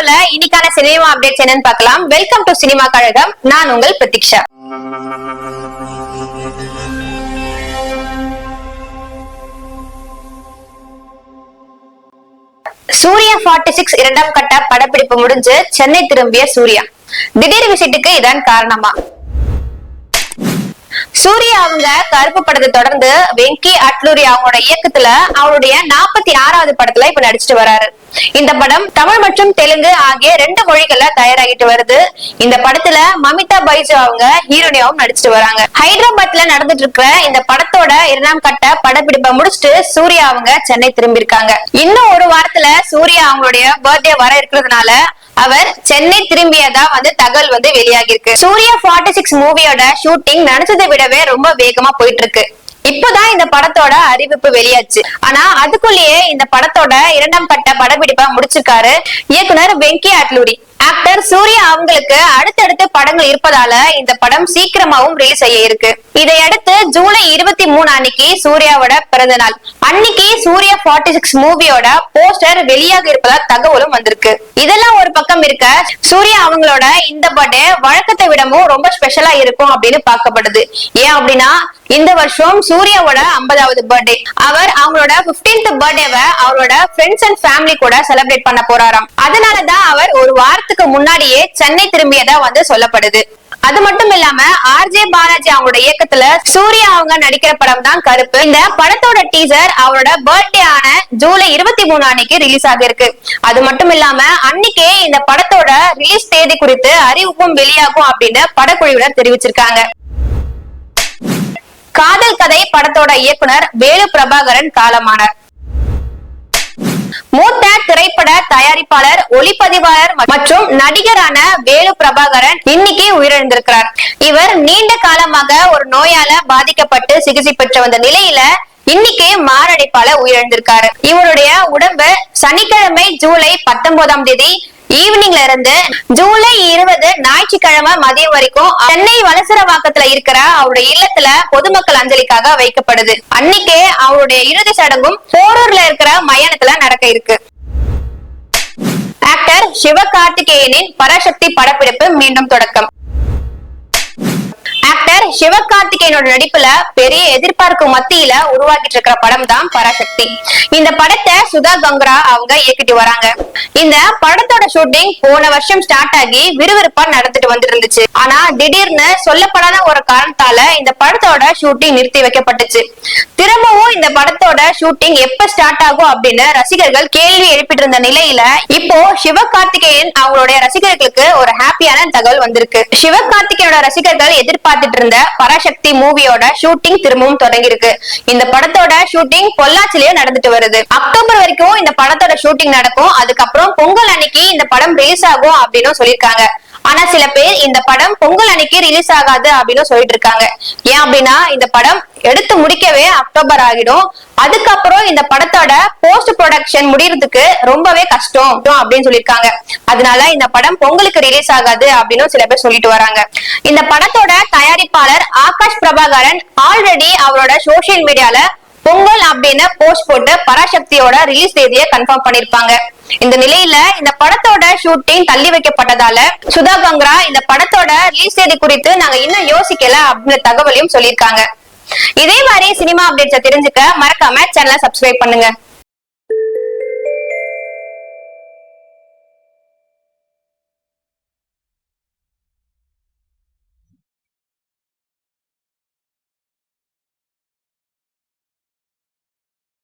வீடியோல இன்னைக்கான cinema updates என்னன்னு பார்க்கலாம். வெல்கம் டு சினிமா கழகம். நான் உங்கள் பிரதீக்ஷா. சூர்யா 46 இரண்டாம் கட்ட படப்பிடிப்பு முடிஞ்சு சென்னை திரும்பிய சூர்யா திடீர் விசிட்டுக்கு இதான் காரணமா? சூர்யா அவங்க கருப்பு படத்தை தொடர்ந்து வெங்கி அட்லூரி அவங்களோட இயக்கத்துல அவருடைய 46வது படத்துல இப்ப நடிச்சிட்டு வராரு. இந்த படம் தமிழ் மற்றும் தெலுங்கு ஆகிய 2 மொழிகள்ல தயாராகிட்டு வருது. இந்த படத்துல மமிதா பைஜு அவங்க ஹீரோனியாவும் நடிச்சிட்டு வராங்க. ஹைதராபாத்ல நடந்துட்டு இருக்கிற இந்த படத்தோட 2ஆம் கட்ட படப்பிடிப்பை முடிச்சுட்டு சூர்யா அவங்க சென்னை திரும்பி இருக்காங்க. இன்னும் ஒரு வாரத்துல சூர்யா அவங்களுடைய பர்த்டே வர இருக்கிறதுனால அவர் சென்னை திரும்பியதா தகவல் வெளியாகி இருக்கு. சூர்யா 46 மூவியோட ஷூட்டிங் நினைச்சதை விடவே ரொம்ப வேகமா போயிட்டு இருக்கு. இப்பதான் இந்த படத்தோட அறிவிப்பு வெளியாச்சு. ஆனா அதுக்குள்ளேயே இந்த படத்தோட 2ஆம் கட்ட படப்பிடிப்பா முடிச்சிருக்காரு இயக்குனர் வெங்கி அட்லூரி. ஆக்டர் சூர்யா அவங்களுக்கு அடுத்தடுத்து படங்கள் இருப்பதால இந்த படம் சீக்கிரமாவும் ரிலீஸ் செய்ய இருக்கு. இதையடுத்து ஜூலை 23 அன்னைக்கு சூர்யாவோட பிறந்த நாள். அன்னைக்கு சூர்யா 46 மூவியோட போஸ்டர் வெளியாக இருப்பதா தகவலும் வந்திருக்கு. இதெல்லாம் ஒரு பக்கம் இருக்க, சூர்யா அவங்களோட இந்த பர்த்டே வழக்கத்தை விடவும் ரொம்ப ஸ்பெஷலா இருக்கும் அப்படின்னு பார்க்கப்படுது. ஏன் அப்படின்னா இந்த வருஷம் சூர்யாவோட 50வது பர்த்டே. அவர் அவங்களோட 15th பர்த்டேவை அவரோட ஃப்ரெண்ட்ஸ் அண்ட் ஃபேமிலி கூட செலிப்ரேட் பண்ண போறாராம். அதனாலதான் அவர் ஒரு வாரத்துக்கு முன்னாடியே சென்னை திரும்பியதா சொல்லப்படுது. அது மட்டும் இல்லாம ஆர்ஜே பாலாஜி அவங்களோட இயக்கத்துல சூர்யா அவங்க நடிக்கிற படம் தான் கருப்பு. இந்த படத்தோட டீசர் அவரோட பர்த்டே ஆன ஜூலை 23 அன்னைக்கு ரிலீஸ் ஆகிருக்கு. அது மட்டும் இல்லாம அன்னைக்கே இந்த படத்தோட ரிலீஸ் தேதி குறித்து அறிவிப்பும் வெளியாகும் அப்படின்னு படக்குழுவினர் தெரிவிச்சிருக்காங்க. காதல் கதை படத்தோட இயக்குனர் வேலு பிரபாகரன் காலமானார். மூத்த திரைப்பட தயாரிப்பாளர், ஒளிப்பதிவாளர் மற்றும் நடிகரான வேலு பிரபாகரன் இன்னைக்கு உயிரிழந்திருக்கிறார். இவர் நீண்ட காலமாக ஒரு நோயால பாதிக்கப்பட்டு சிகிச்சை பெற்று வந்த நிலையில இன்னைக்கு மாரடைப்பால உயிரிழந்திருக்காரு. இவருடைய உடம்பு சனிக்கிழமை ஜூலை 19ஆம் தேதி ஈவினிங்ல இருந்து ஜூலை 20 ஞாயிற்றுக்கிழமை மதியம் வரைக்கும் சென்னை வலசரவாக்கத்துல இருக்கிற அவருடைய இல்லத்துல பொதுமக்கள் அஞ்சலிக்காக வைக்கப்படுது. அன்னைக்கே அவருடைய இறுதி சடங்கும் போரூர்ல இருக்கிற மயானத்துல நடக்க இருக்கு. ஆக்டர் சிவகார்த்திகேயனின் பராசக்தி படப்பிடிப்பு மீண்டும் தொடக்கம். ஆக்டர் சிவகார்த்திகேயனோட நடிப்புல பெரிய எதிர்பார்ப்பு மத்தியில உருவாக்கிட்டு இருக்கிற படம் தான் பராசக்தி. இந்த படத்தை சுதா கங்கரா அவங்க இயக்கிட்டு வராங்க. இந்த படத்தோட ஷூட்டிங் போன வருஷம் ஸ்டார்ட் ஆகி விறுவிறுப்பா நடந்துட்டு வந்துட்டு இருந்துச்சு. ஆனா திடீர்னு சொல்லப்படாத ஒரு காரணத்தால இந்த படத்தோட ஷூட்டிங் நிறுத்தி வைக்கப்பட்டுச்சு. திரும்பவும் இந்த படத்தோட ஷூட்டிங் எப்ப ஸ்டார்ட் ஆகும் அப்படின்னு ரசிகர்கள் கேள்வி எழுப்பிட்டு இருந்த நிலையில இப்போ சிவகார்த்திகேயன் அவங்களுடைய ரசிகர்களுக்கு ஒரு ஹாப்பியான தகவல் வந்திருக்கு. சிவகார்த்திகேயனோட ரசிகர்கள் எதிர்பார்த்துட்டு இருந்த பராசக்தி மூவியோட ஷூட்டிங் திரும்பவும் தொடங்கி இருக்கு. இந்த படத்தோட ஷூட்டிங் பொள்ளாச்சிலேயே நடந்துட்டு வருது. அக்டோபர் வரைக்கும் இந்த படத்தோட ஷூட்டிங் நடக்கும். அதுக்கப்புறம் பொங்கல் அன்னைக்கு இந்த படம் ரிலீஸ் ஆகும் அப்படின்னு சொல்லியிருக்காங்க. ஆனா சில பேர் இந்த படம் பொங்கல் அன்னைக்கு ரிலீஸ் ஆகாது அப்படின்னு சொல்லிட்டு இருக்காங்க. ஏன் அப்படின்னா இந்த படம் எடுத்து முடிக்கவே அக்டோபர் ஆகிடும். அதுக்கப்புறம் இந்த படத்தோட போஸ்ட் ப்ரொடக்ஷன் முடியறதுக்கு ரொம்பவே கஷ்டம் அப்படின்னு சொல்லியிருக்காங்க. அதனால இந்த படம் பொங்கலுக்கு ரிலீஸ் ஆகாது அப்படின்னு சில பேர் சொல்லிட்டு வராங்க. இந்த படத்தோட தயாரிப்பாளர் ஆகாஷ் பிரபாகரன் ஆல்ரெடி அவரோட சோசியல் மீடியால பொங்கல் அப்படின்னு போஸ்ட் போட்டு பராசக்தியோட ரிலீஸ் தேதியை கன்ஃபார்ம் பண்ணிருப்பாங்க. இந்த நிலையில இந்த படத்தோட ஷூட்டிங் தள்ளி வைக்கப்பட்டதால சுதா கங்கரா இந்த படத்தோட ரிலீஸ் தேதி குறித்து நாங்க இன்னும் யோசிக்கல அப்படின்ற தகவலையும் சொல்லியிருக்காங்க. இதே மாதிரி சினிமா அப்டேட்ஸை தெரிஞ்சுக்க மறக்காம சேனலை சப்ஸ்கிரைப் பண்ணுங்க.